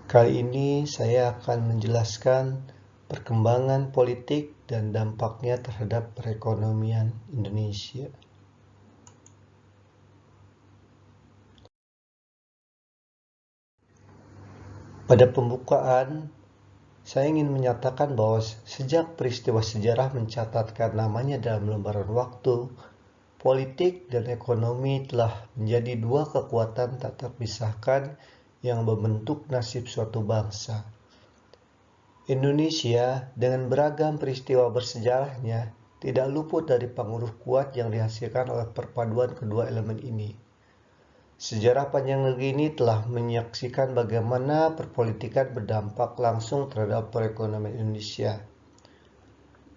Kali ini saya akan menjelaskan perkembangan politik dan dampaknya terhadap perekonomian Indonesia. Pada pembukaan, saya ingin menyatakan bahwa sejak peristiwa sejarah mencatatkan namanya dalam lembaran waktu, politik dan ekonomi telah menjadi dua kekuatan tak terpisahkan yang membentuk nasib suatu bangsa. Indonesia, dengan beragam peristiwa bersejarahnya, tidak luput dari pengaruh kuat yang dihasilkan oleh perpaduan kedua elemen ini. Sejarah panjang negeri ini telah menyaksikan bagaimana perpolitikan berdampak langsung terhadap perekonomian Indonesia.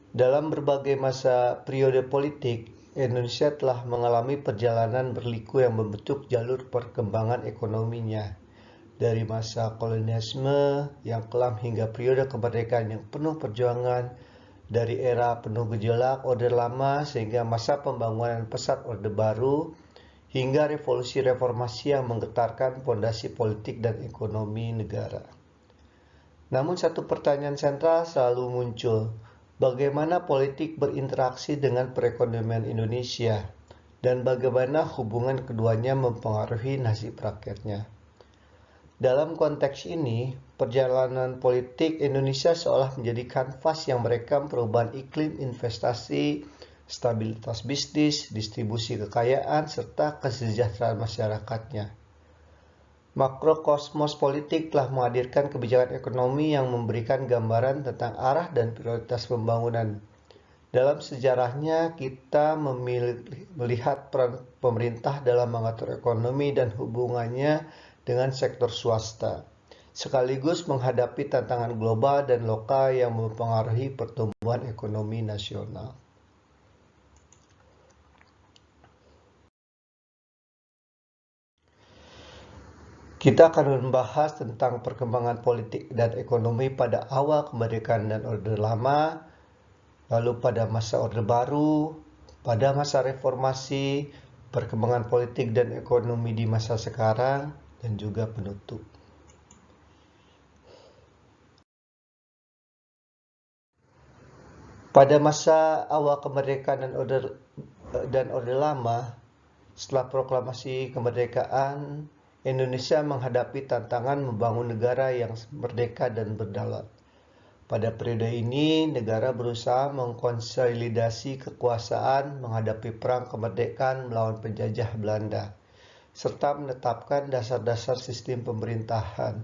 Dalam berbagai masa periode politik, Indonesia telah mengalami perjalanan berliku yang membentuk jalur perkembangan ekonominya. Dari masa kolonialisme yang kelam hingga periode kemerdekaan yang penuh perjuangan, dari era penuh gejolak Orde Lama sehingga masa pembangunan pesat Orde Baru, hingga revolusi reformasi yang menggetarkan fondasi politik dan ekonomi negara. Namun satu pertanyaan sentral selalu muncul, bagaimana politik berinteraksi dengan perekonomian Indonesia, dan bagaimana hubungan keduanya mempengaruhi nasib rakyatnya. Dalam konteks ini, perjalanan politik Indonesia seolah menjadi kanvas yang merekam perubahan iklim investasi, stabilitas bisnis, distribusi kekayaan, serta kesejahteraan masyarakatnya. Makrokosmos politik telah menghadirkan kebijakan ekonomi yang memberikan gambaran tentang arah dan prioritas pembangunan. Dalam sejarahnya, kita melihat peran pemerintah dalam mengatur ekonomi dan hubungannya dengan sektor swasta, sekaligus menghadapi tantangan global dan lokal yang mempengaruhi pertumbuhan ekonomi nasional. Kita akan membahas tentang perkembangan politik dan ekonomi pada awal kemerdekaan dan Orde Lama, lalu pada masa Orde Baru, pada masa reformasi, perkembangan politik dan ekonomi di masa sekarang, dan juga penutup. Pada masa awal kemerdekaan dan Orde Lama, setelah proklamasi kemerdekaan, Indonesia menghadapi tantangan membangun negara yang merdeka dan berdaulat. Pada periode ini, negara berusaha mengkonsolidasi kekuasaan menghadapi perang kemerdekaan melawan penjajah Belanda, serta menetapkan dasar-dasar sistem pemerintahan.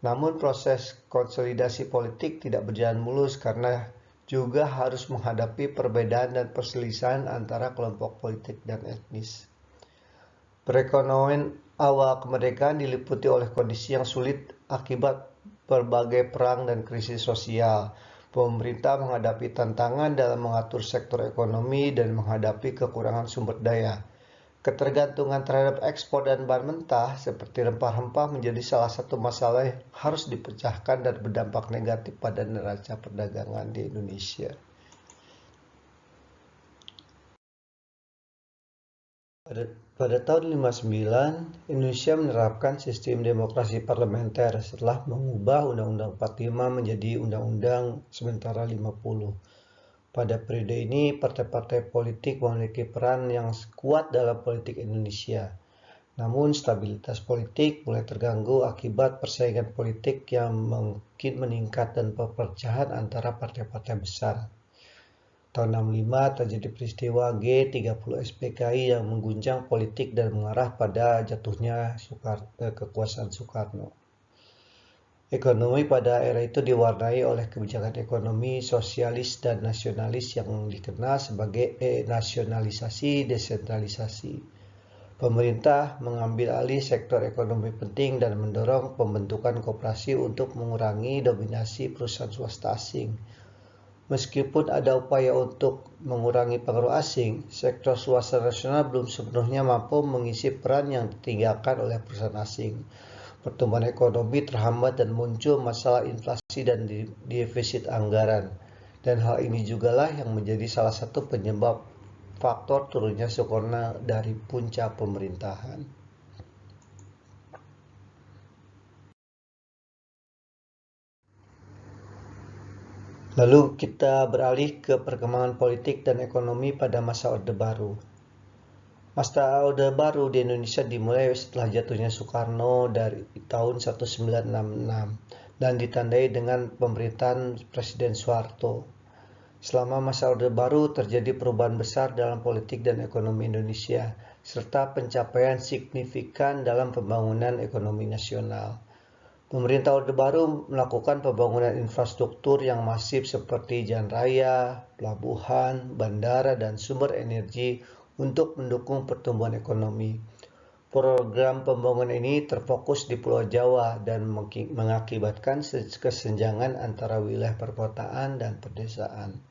Namun proses konsolidasi politik tidak berjalan mulus karena juga harus menghadapi perbedaan dan perselisihan antara kelompok politik dan etnis. Perekonomian awal kemerdekaan diliputi oleh kondisi yang sulit akibat berbagai perang dan krisis sosial. Pemerintah menghadapi tantangan dalam mengatur sektor ekonomi dan menghadapi kekurangan sumber daya. Ketergantungan terhadap ekspor dan bahan mentah seperti rempah-rempah menjadi salah satu masalah yang harus dipecahkan dan berdampak negatif pada neraca perdagangan di Indonesia. Pada tahun 1959, Indonesia menerapkan sistem demokrasi parlementer setelah mengubah Undang-Undang 45 menjadi Undang-Undang Sementara 50. Pada periode ini, partai-partai politik memiliki peran yang kuat dalam politik Indonesia. Namun, stabilitas politik mulai terganggu akibat persaingan politik yang mungkin meningkat dan perpecahan antara partai-partai besar. Tahun 65 terjadi peristiwa G30 SPKI yang mengguncang politik dan mengarah pada jatuhnya kekuasaan Soekarno. Ekonomi pada era itu diwarnai oleh kebijakan ekonomi sosialis dan nasionalis yang dikenal sebagai nasionalisasi desentralisasi. Pemerintah mengambil alih sektor ekonomi penting dan mendorong pembentukan koperasi untuk mengurangi dominasi perusahaan swasta asing. Meskipun ada upaya untuk mengurangi pengaruh asing, sektor swasta nasional belum sepenuhnya mampu mengisi peran yang ditinggalkan oleh perusahaan asing. Pertumbuhan ekonomi terhambat dan muncul masalah inflasi dan defisit anggaran. Dan hal ini jugalah yang menjadi salah satu penyebab faktor turunnya Soekarno dari puncak pemerintahan. Lalu kita beralih ke perkembangan politik dan ekonomi pada masa Orde Baru. Masa Orde Baru di Indonesia dimulai setelah jatuhnya Soekarno dari tahun 1966 dan ditandai dengan pemerintahan Presiden Soeharto. Selama masa Orde Baru terjadi perubahan besar dalam politik dan ekonomi Indonesia, serta pencapaian signifikan dalam pembangunan ekonomi nasional. Pemerintah Orde Baru melakukan pembangunan infrastruktur yang masif seperti jalan raya, pelabuhan, bandara, dan sumber energi untuk mendukung pertumbuhan ekonomi. Program pembangunan ini terfokus di Pulau Jawa dan mengakibatkan kesenjangan antara wilayah perkotaan dan pedesaan.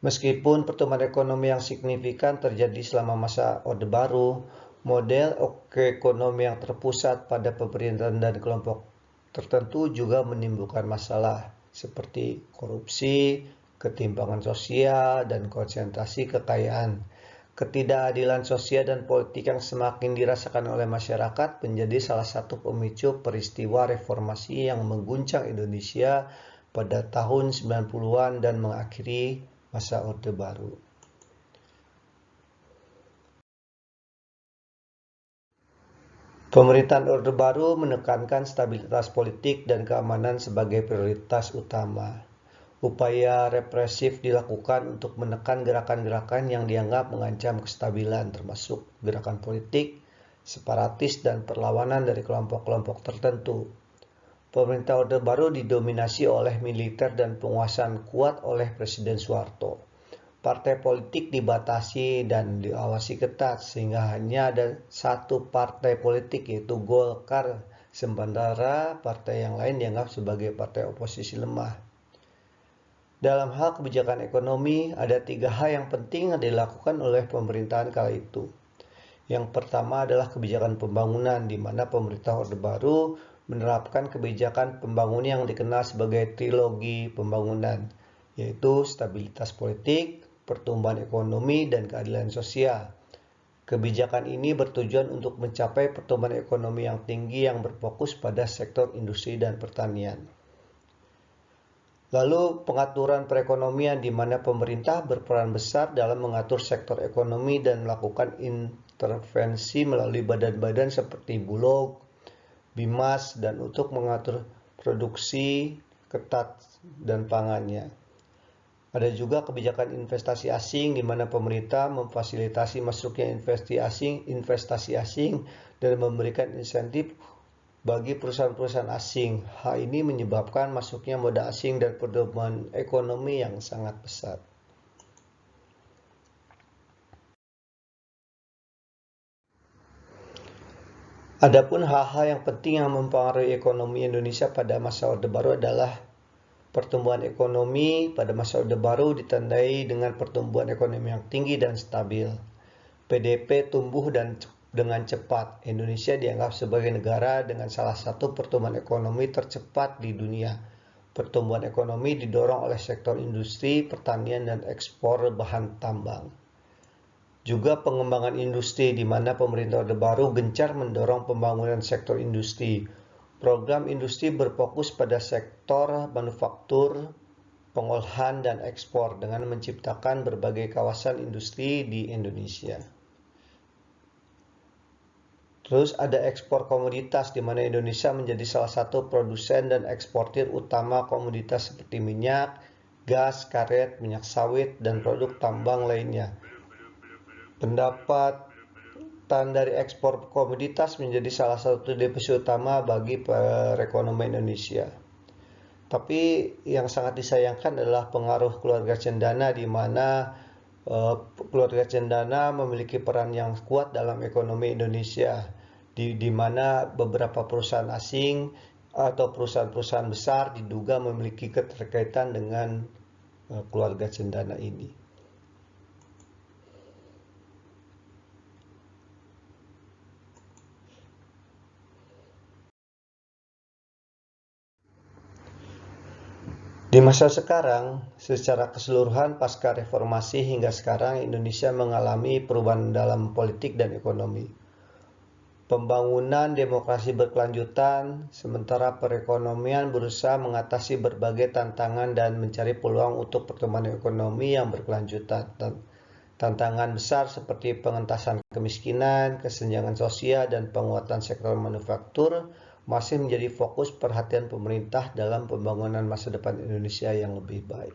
Meskipun pertumbuhan ekonomi yang signifikan terjadi selama masa Orde Baru, model ekonomi yang terpusat pada pemerintahan dan kelompok tertentu juga menimbulkan masalah seperti korupsi, ketimpangan sosial, dan konsentrasi kekayaan. Ketidakadilan sosial dan politik yang semakin dirasakan oleh masyarakat menjadi salah satu pemicu peristiwa reformasi yang mengguncang Indonesia pada tahun 90-an dan mengakhiri masa Orde Baru. Pemerintahan Orde Baru menekankan stabilitas politik dan keamanan sebagai prioritas utama. Upaya represif dilakukan untuk menekan gerakan-gerakan yang dianggap mengancam kestabilan, termasuk gerakan politik, separatis, dan perlawanan dari kelompok-kelompok tertentu. Pemerintah Orde Baru didominasi oleh militer dan penguasaan kuat oleh Presiden Soeharto. Partai politik dibatasi dan diawasi ketat sehingga hanya ada satu partai politik yaitu Golkar, sementara partai yang lain dianggap sebagai partai oposisi lemah. Dalam hal kebijakan ekonomi, ada 3 hal yang penting yang dilakukan oleh pemerintahan kala itu. Yang pertama adalah kebijakan pembangunan, di mana pemerintah Orde Baru menerapkan kebijakan pembangunan yang dikenal sebagai trilogi pembangunan, yaitu stabilitas politik, pertumbuhan ekonomi, dan keadilan sosial. Kebijakan ini bertujuan untuk mencapai pertumbuhan ekonomi yang tinggi yang berfokus pada sektor industri dan pertanian. Lalu pengaturan perekonomian, di mana pemerintah berperan besar dalam mengatur sektor ekonomi dan melakukan intervensi melalui badan-badan seperti Bulog, Bimas, dan untuk mengatur produksi ketat dan pangannya. Ada juga kebijakan investasi asing, di mana pemerintah memfasilitasi masuknya investasi asing dan memberikan insentif bagi perusahaan-perusahaan asing. Hal ini menyebabkan masuknya modal asing dan pertumbuhan ekonomi yang sangat pesat. Adapun hal-hal yang penting yang mempengaruhi ekonomi Indonesia pada masa Orde Baru adalah pertumbuhan ekonomi pada masa Orde Baru ditandai dengan pertumbuhan ekonomi yang tinggi dan stabil. PDB tumbuh dengan cepat. Indonesia dianggap sebagai negara dengan salah satu pertumbuhan ekonomi tercepat di dunia. Pertumbuhan ekonomi didorong oleh sektor industri, pertanian, dan ekspor bahan tambang. Juga pengembangan industri, di mana pemerintah Orde Baru gencar mendorong pembangunan sektor industri. Program industri berfokus pada sektor manufaktur, pengolahan, dan ekspor dengan menciptakan berbagai kawasan industri di Indonesia. Terus ada ekspor komoditas, di mana Indonesia menjadi salah satu produsen dan eksportir utama komoditas seperti minyak, gas, karet, minyak sawit, dan produk tambang lainnya. Pendapatan dari ekspor komoditas menjadi salah satu deposisi utama bagi perekonomian Indonesia. Tapi yang sangat disayangkan adalah pengaruh keluarga cendana, di mana keluarga cendana memiliki peran yang kuat dalam ekonomi Indonesia, di mana beberapa perusahaan asing atau perusahaan-perusahaan besar diduga memiliki keterkaitan dengan keluarga cendana ini. Di masa sekarang, secara keseluruhan pasca reformasi hingga sekarang, Indonesia mengalami perubahan dalam politik dan ekonomi. pembangunan demokrasi berkelanjutan, sementara perekonomian berusaha mengatasi berbagai tantangan dan mencari peluang untuk pertumbuhan ekonomi yang berkelanjutan. Tantangan besar seperti pengentasan kemiskinan, kesenjangan sosial, dan penguatan sektor manufaktur masih menjadi fokus perhatian pemerintah dalam pembangunan masa depan Indonesia yang lebih baik.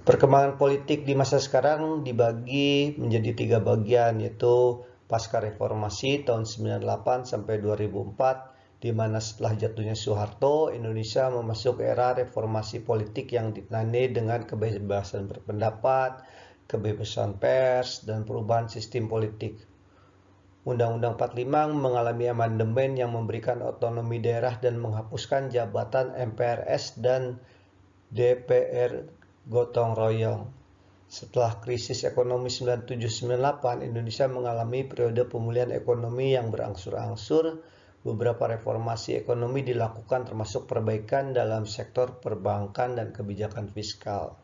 Perkembangan politik di masa sekarang dibagi menjadi 3 bagian, yaitu pasca reformasi tahun 98 sampai 2004, di mana setelah jatuhnya Soeharto, Indonesia memasuki era reformasi politik yang ditandai dengan kebebasan berpendapat, kebebasan pers, dan perubahan sistem politik. Undang-Undang 45 mengalami amandemen yang memberikan otonomi daerah dan menghapuskan jabatan MPRS dan DPR gotong royong. Setelah krisis ekonomi 97-98, Indonesia mengalami periode pemulihan ekonomi yang berangsur-angsur. Beberapa reformasi ekonomi dilakukan termasuk perbaikan dalam sektor perbankan dan kebijakan fiskal.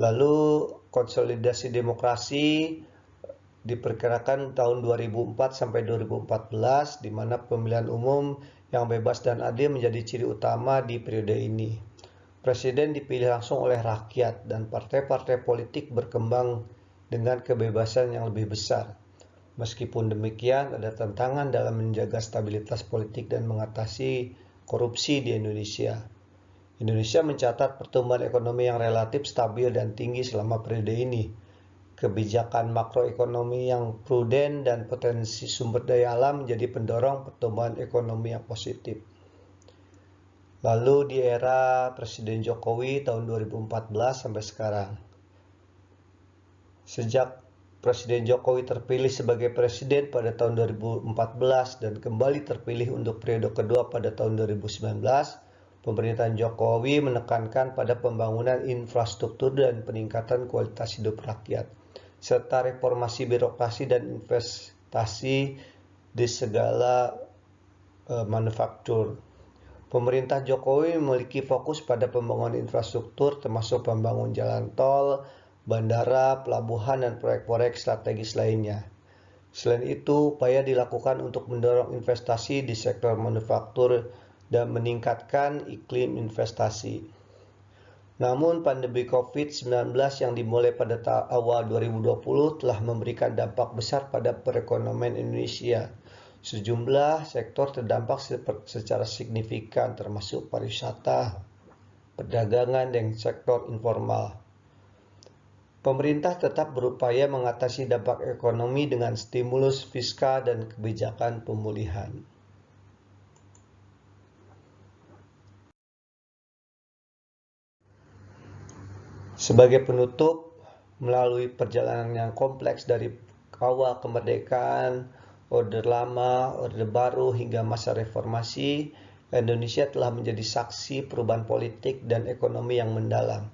Lalu konsolidasi demokrasi diperkirakan tahun 2004 sampai 2014, di mana pemilihan umum yang bebas dan adil menjadi ciri utama di periode ini. Presiden dipilih langsung oleh rakyat dan partai-partai politik berkembang dengan kebebasan yang lebih besar. Meskipun demikian, ada tantangan dalam menjaga stabilitas politik dan mengatasi korupsi di Indonesia. Indonesia mencatat pertumbuhan ekonomi yang relatif stabil dan tinggi selama periode ini. Kebijakan makroekonomi yang prudent dan potensi sumber daya alam menjadi pendorong pertumbuhan ekonomi yang positif. Lalu di era Presiden Jokowi tahun 2014 sampai sekarang. Sejak Presiden Jokowi terpilih sebagai presiden pada tahun 2014 dan kembali terpilih untuk periode kedua pada tahun 2019, pemerintahan Jokowi menekankan pada pembangunan infrastruktur dan peningkatan kualitas hidup rakyat, serta reformasi birokrasi dan investasi di segala manufaktur. Pemerintah Jokowi memiliki fokus pada pembangunan infrastruktur termasuk pembangunan jalan tol, bandara, pelabuhan, dan proyek-proyek strategis lainnya. Selain itu, upaya dilakukan untuk mendorong investasi di sektor manufaktur dan meningkatkan iklim investasi. Namun, pandemi COVID-19 yang dimulai pada awal 2020 telah memberikan dampak besar pada perekonomian Indonesia. Sejumlah sektor terdampak secara signifikan, termasuk pariwisata, perdagangan, dan sektor informal. Pemerintah tetap berupaya mengatasi dampak ekonomi dengan stimulus fiskal dan kebijakan pemulihan. Sebagai penutup, melalui perjalanan yang kompleks dari awal kemerdekaan, Orde Lama, Orde Baru, hingga masa reformasi, Indonesia telah menjadi saksi perubahan politik dan ekonomi yang mendalam.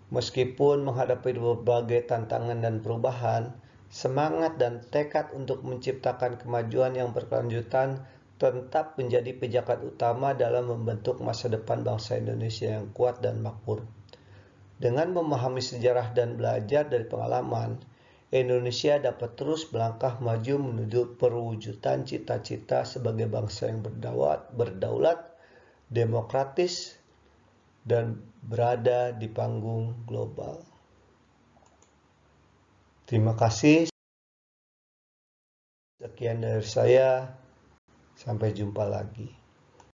Meskipun menghadapi berbagai tantangan dan perubahan, semangat dan tekad untuk menciptakan kemajuan yang berkelanjutan tetap menjadi pijakan utama dalam membentuk masa depan bangsa Indonesia yang kuat dan makmur. Dengan memahami sejarah dan belajar dari pengalaman, Indonesia dapat terus melangkah maju menuju perwujudan cita-cita sebagai bangsa yang berdaulat, demokratis, dan berada di panggung global. Terima kasih. Sekian dari saya. Sampai jumpa lagi.